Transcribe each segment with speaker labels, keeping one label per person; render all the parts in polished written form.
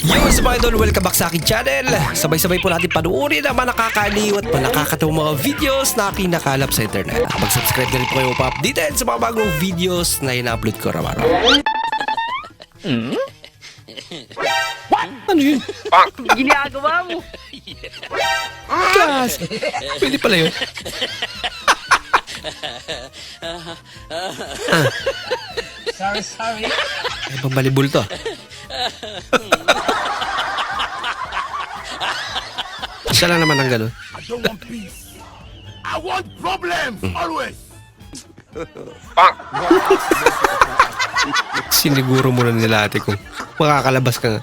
Speaker 1: Yo, sa mga idol, welcome back sa aking channel. Sabay-sabay po natin panuorin ang mga nakakaliw at nakakatawang mga videos na kinakalap sa internet. Mag-subscribe na rin po kayo pa-updated sa mga bagong videos na ina-upload ko araw-araw. Ano yun?
Speaker 2: Ginagawa mo.
Speaker 1: Gas! Pwede pala yun.
Speaker 2: Sorry.
Speaker 1: Ay, bang balibul to? Siya lang naman ang gano'n.
Speaker 3: I don't want peace. I want problems always.
Speaker 1: Siniguro mo na nila ate kung makakalabas ka nga.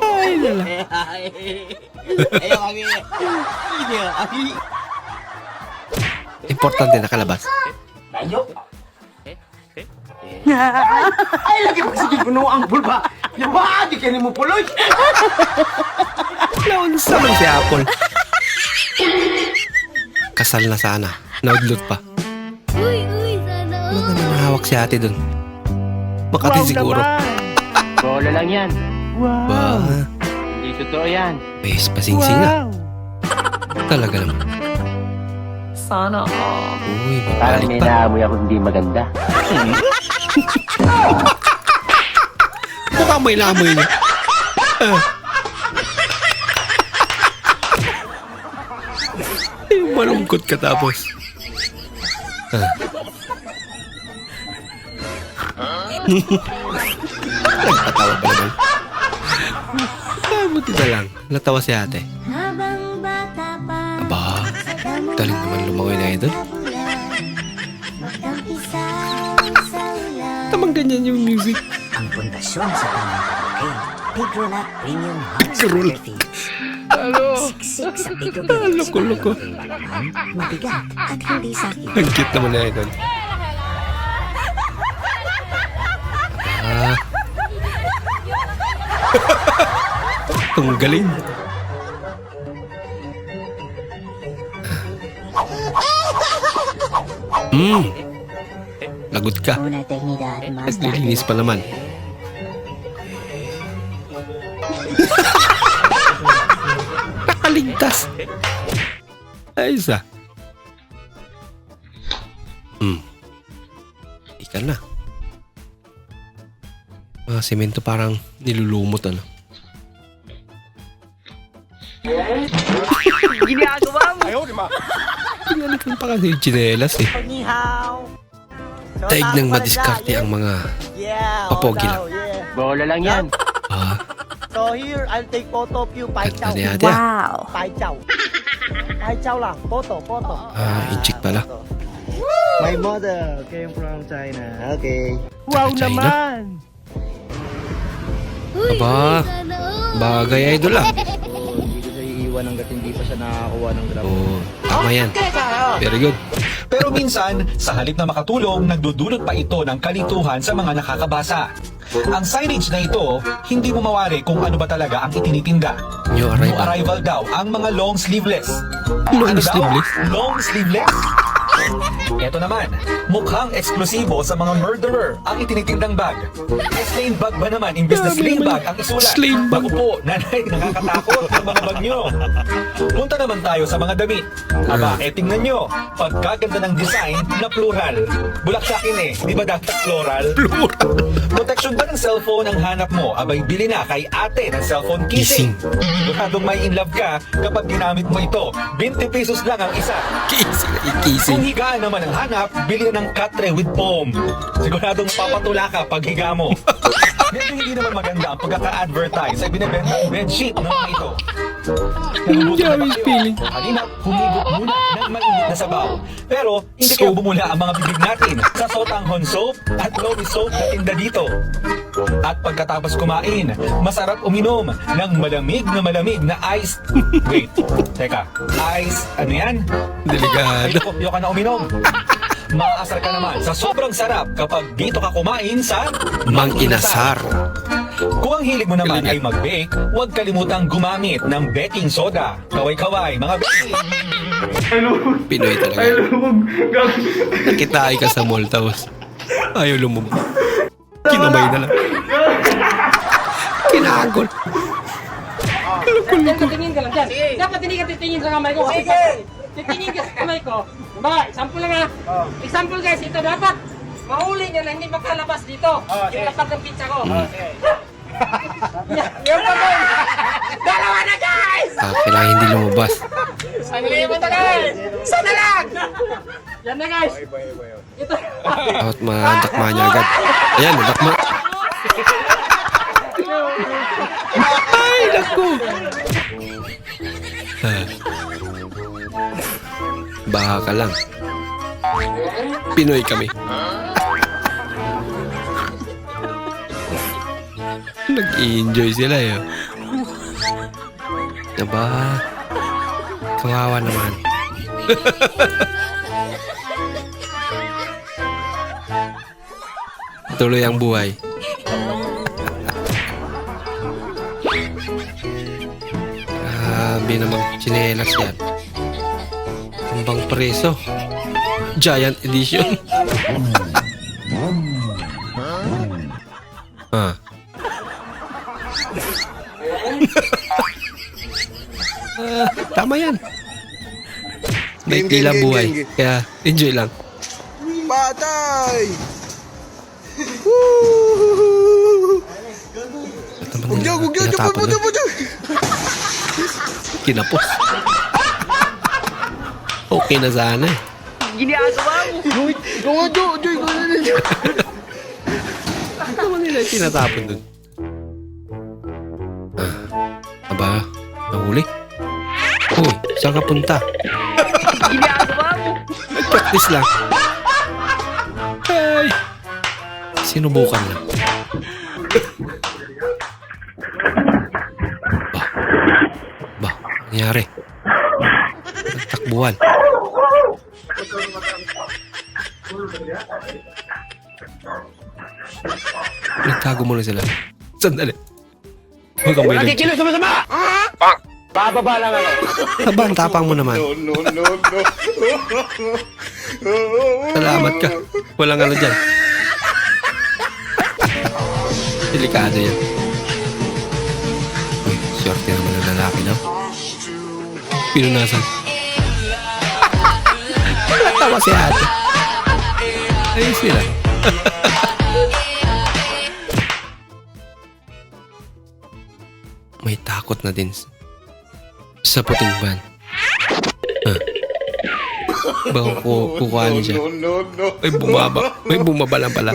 Speaker 1: Ay, nala. Importante nakalabas.
Speaker 3: Ay, lagi pa sige kuno ang bulba. Yawa, di kayo mo puloy.
Speaker 1: Naunsa man si Apple. Kasal na sana. Naudlot pa.
Speaker 4: Uy, sana
Speaker 1: Ano
Speaker 4: all.
Speaker 1: naman nahawak si ate dun? Makati siguro.
Speaker 2: Bola lang yan.
Speaker 1: Ba,
Speaker 2: Hindi totoo yan.
Speaker 1: may pasing-singa. Talaga naman.
Speaker 4: Sana all.
Speaker 1: Uy,
Speaker 2: Parang
Speaker 1: babalik
Speaker 2: may
Speaker 1: pa.
Speaker 2: naamoy ako hindi maganda.
Speaker 1: Mukhang may lamoy niya. Yung malungkot ka tapos. Nagpatawa pa naman. Buti na lang. Natawa si ate.
Speaker 4: Habang bata pa.
Speaker 1: Aba, galing naman lumangoy na idol.
Speaker 4: Magtampisaw sa ulan.
Speaker 1: Tamang ganyan yung music.
Speaker 5: Ang pundasyon sa tamang paglaki. Pigrolat Premium Hot
Speaker 1: Pigrol.
Speaker 5: Sugar Feed. Siksik sa Pigrobil.
Speaker 1: Loko-loko.
Speaker 5: Mabigat at hindi sakit.
Speaker 1: Ang cute naman na idol. Ah. Ang galing. Lagot ka.
Speaker 5: Una teknidad, mas
Speaker 1: Naglilinis pa naman. Nakaligtas. Ay, isa. Ika na. Mga semento parang nilulumot ano.
Speaker 2: Ginagawa mo.
Speaker 1: Pinalikan pa kasi yung chinelas eh. Daig nang madiskarte ang mga papogi lang.
Speaker 2: Bola lang yan.
Speaker 1: Ah,
Speaker 6: So here, I'll take photo of you. Pai
Speaker 1: ganda
Speaker 6: Chow.
Speaker 1: ni ate ah.
Speaker 4: Wow.
Speaker 6: Pai Chow. Pai Chow lang. Photo.
Speaker 1: Ah, inchik pala.
Speaker 6: My mother came from China. Okay.
Speaker 1: Wow naman!
Speaker 4: Uy,
Speaker 1: Aba,
Speaker 4: sana all.
Speaker 1: bagay idol ah.
Speaker 6: Hindi ko siya iiwan hanggat hindi pa siya nakakuha ng grab.
Speaker 1: Oo, tama yan. Very good.
Speaker 7: Pero minsan, sa halip na makatulong, nagdudulot pa ito ng kalituhan sa mga nakakabasa. Ang signage na ito, hindi mo mawari kung ano ba talaga ang itinitinda.
Speaker 1: New
Speaker 7: New
Speaker 1: arrival.
Speaker 7: arrival daw ang mga long sleeveless.
Speaker 1: Long
Speaker 7: Ano daw?
Speaker 1: sleeveless?
Speaker 7: Long sleeveless? Ito naman, mukhang eksklusibo sa mga murderer ang itinitindang bag. Sling bag ba naman imbes na
Speaker 1: Grabe
Speaker 7: sling
Speaker 1: naman.
Speaker 7: bag ang isulat?
Speaker 1: Sling bag.
Speaker 7: Bago po, nanay, nakakatakot ang mga bag nyo. Punta naman tayo sa mga damit. Aba, tingnan nyo, pagkaganda ng design na plural. Bulak sa akin eh, di ba dapat floral? Protection ba ng cellphone ang hanap mo? Abay, bili na kay ate ng cellphone
Speaker 1: Kissing.
Speaker 7: kissing. Siguradong may in love ka kapag ginamit mo ito. 20 pesos lang ang isa.
Speaker 1: Kissing na
Speaker 7: Kung
Speaker 1: kissing.
Speaker 7: higaan naman ang hanap, bili na ng katre with foam. Siguradong papatula ka pag higa mo. Medyo hindi naman maganda ang pagkaka-advertise sa binibenta ng bedsheet ng mga ito. Nagugutom na ba
Speaker 1: Jerry's
Speaker 7: kayo?
Speaker 1: feeling.
Speaker 7: Kanina, humigop muna ng mainit na sabaw. Pero, hindi kayo bumula ang mga bibig natin sa Sotanghon Soap at Lomi Soap na tinda dito. At pagkatapos kumain, masarap uminom ng malamig na ice... Wait, teka. Ice, ano yan? Ay,
Speaker 1: Delikado.
Speaker 7: kopyo ka na uminom. Maaasar ka naman sa sobrang sarap kapag dito ka kumain sa
Speaker 1: Mang Inasar.
Speaker 7: Kung ang hilig mo naman
Speaker 1: Galing
Speaker 7: ay mag-bake, huwag kalimutang gumamit ng baking soda. Kaway-kaway, mga baking.
Speaker 1: Pinoy talaga. Nakitain ka sa mall tapos ayaw lumubog. Kinamay na lang. Kinagol.
Speaker 8: Tingin ka lang dyan. Dapat hindi ka titingin sa kamay ko. Titingin ka sa kamay ko. Diba, example lang ha. Example guys, ito dapat mahuli niya na hindi makalabas dito. Yung lapat ng pizza ko. Yung pa boy! Dalawa na guys!
Speaker 1: Kailangan hindi lumabas.
Speaker 8: Ang liwan na guys! Sana lang! Yan na guys! Ito.
Speaker 1: At madakma niya agad. Ayan, nadakma. Ay, naku! Baha ka lang. Pinoy kami. Nag-i-enjoy sila eh. Diba? Kawawa naman. Tuloy ang buhay. Grabe namang tsinelas yan. Hambang preso. Giant edition. Ah. Tama yan. May tila buhay. Kaya enjoy lang.
Speaker 3: Patay!
Speaker 1: Tinatapon doon. Kinapos. Okay na sana eh. Ano naman nila yung tinatapon doon? Aba, nahuli? Uy, saan ka punta? Practice lang. Ay! Sinubukan lang. Ba, nangyari? Nagtakbuhan. Nagtago muna sila. Sandali. Huwag kang may
Speaker 2: Nakikilos sama-sama! Bababa lang ako.
Speaker 1: Taban, tapang mo naman. Salamat ka. Walang ano dyan. Delikado yan. Uy, swerte naman ng lalaki daw. Pinunasan. Natawa si ate. Ayun sila. May takot na din sa puting van. Baka kukuhanin siya. May bumaba lang pala.